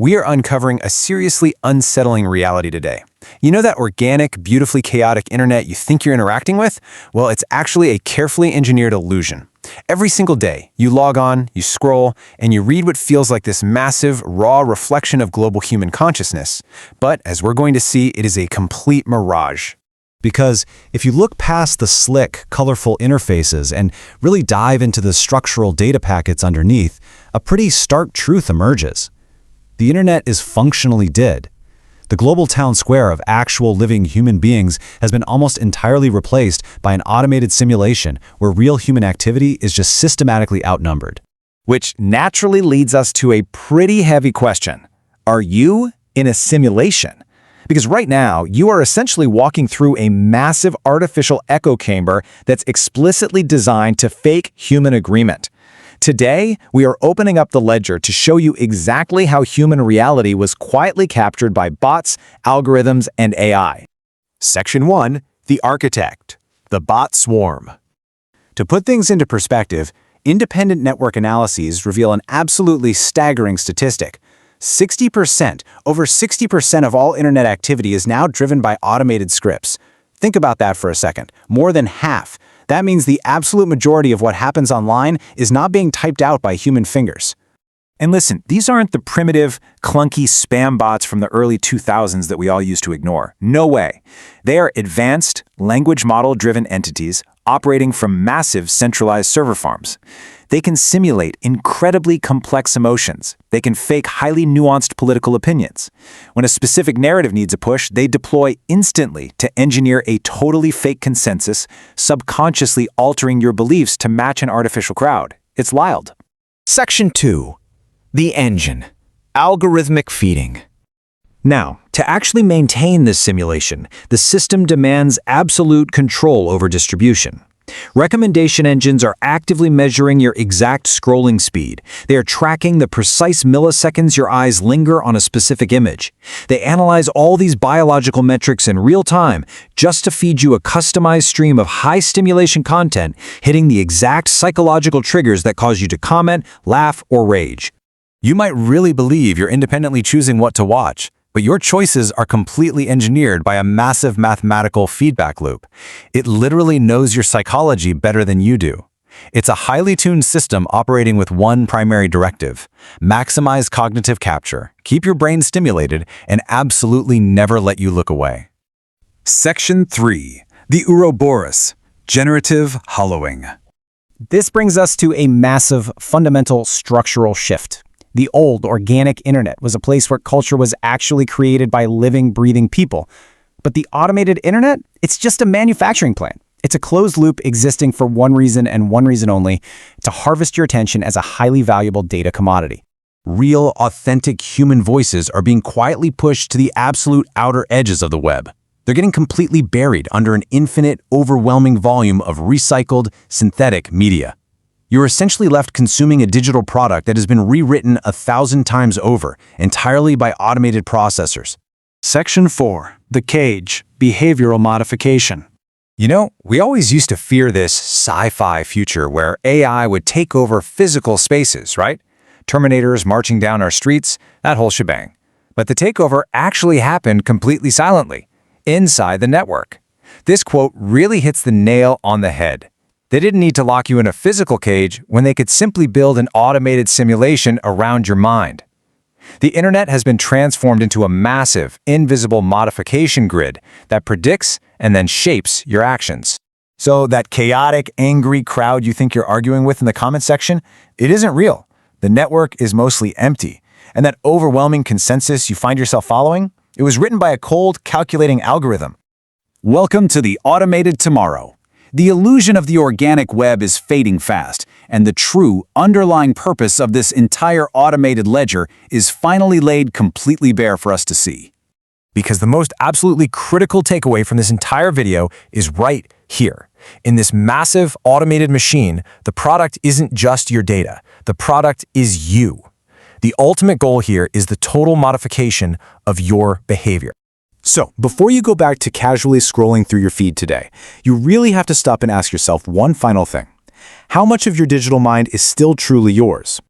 We are uncovering a seriously unsettling reality today. You know that organic, beautifully chaotic internet you think you're interacting with? Well, it's actually a carefully engineered illusion. Every single day, you log on, you scroll, and you read what feels like this massive, raw reflection of global human consciousness. But as we're going to see, it is a complete mirage. Because if you look past the slick, colorful interfaces and really dive into the structural data packets underneath, a pretty stark truth emerges. The internet is functionally dead. The global town square of actual living human beings has been almost entirely replaced by an automated simulation where real human activity is just systematically outnumbered. Which naturally leads us to a pretty heavy question. Are you in a simulation? Because right now, you are essentially walking through a massive artificial echo chamber that's explicitly designed to fake human agreement. Today, we are opening up the ledger to show you exactly how human reality was quietly captured by bots, algorithms, and AI. Section 1. The Architect. The Bot Swarm. To put things into perspective, independent network analyses reveal an absolutely staggering statistic. 60%, over 60% of all internet activity is now driven by automated scripts. Think about that for a second. More than half. That means the absolute majority of what happens online is not being typed out by human fingers. And listen, these aren't the primitive, clunky spam bots from the early 2000s that we all used to ignore. No way. They are advanced, language model-driven entities operating from massive centralized server farms. They can simulate incredibly complex emotions. They can fake highly nuanced political opinions. When a specific narrative needs a push, they deploy instantly to engineer a totally fake consensus, subconsciously altering your beliefs to match an artificial crowd. It's wild. Section 2. The Engine. Algorithmic Feeding. Now, to actually maintain this simulation, the system demands absolute control over distribution. Recommendation engines are actively measuring your exact scrolling speed. They are tracking the precise milliseconds your eyes linger on a specific image. They analyze all these biological metrics in real time just to feed you a customized stream of high-stimulation content, hitting the exact psychological triggers that cause you to comment, laugh, or rage. You might really believe you're independently choosing what to watch, but your choices are completely engineered by a massive mathematical feedback loop. It literally knows your psychology better than you do. It's a highly tuned system operating with one primary directive: maximize cognitive capture, keep your brain stimulated, and absolutely never let you look away. Section 3. The Ouroboros. Generative Hollowing. This brings us to a massive, fundamental structural shift. The old, organic internet was a place where culture was actually created by living, breathing people. But the automated internet, it's just a manufacturing plant. It's a closed loop existing for one reason and one reason only: to harvest your attention as a highly valuable data commodity. Real, authentic human voices are being quietly pushed to the absolute outer edges of the web. They're getting completely buried under an infinite, overwhelming volume of recycled, synthetic media. You're essentially left consuming a digital product that has been rewritten 1,000 times over, entirely by automated processors. Section 4. The Cage. Behavioral Modification. You know, we always used to fear this sci-fi future where AI would take over physical spaces, right? Terminators marching down our streets, that whole shebang. But the takeover actually happened completely silently, inside the network. This quote really hits the nail on the head. They didn't need to lock you in a physical cage when they could simply build an automated simulation around your mind. The internet has been transformed into a massive, invisible modification grid that predicts and then shapes your actions. So that chaotic, angry crowd you think you're arguing with in the comment section, it isn't real. The network is mostly empty. And that overwhelming consensus you find yourself following, it was written by a cold, calculating algorithm. Welcome to the automated tomorrow. The illusion of the organic web is fading fast, and the true, underlying purpose of this entire automated ledger is finally laid completely bare for us to see. Because the most absolutely critical takeaway from this entire video is right here. In this massive automated machine, the product isn't just your data. The product is you. The ultimate goal here is the total modification of your behavior. So, before you go back to casually scrolling through your feed today, you really have to stop and ask yourself one final thing. How much of your digital mind is still truly yours?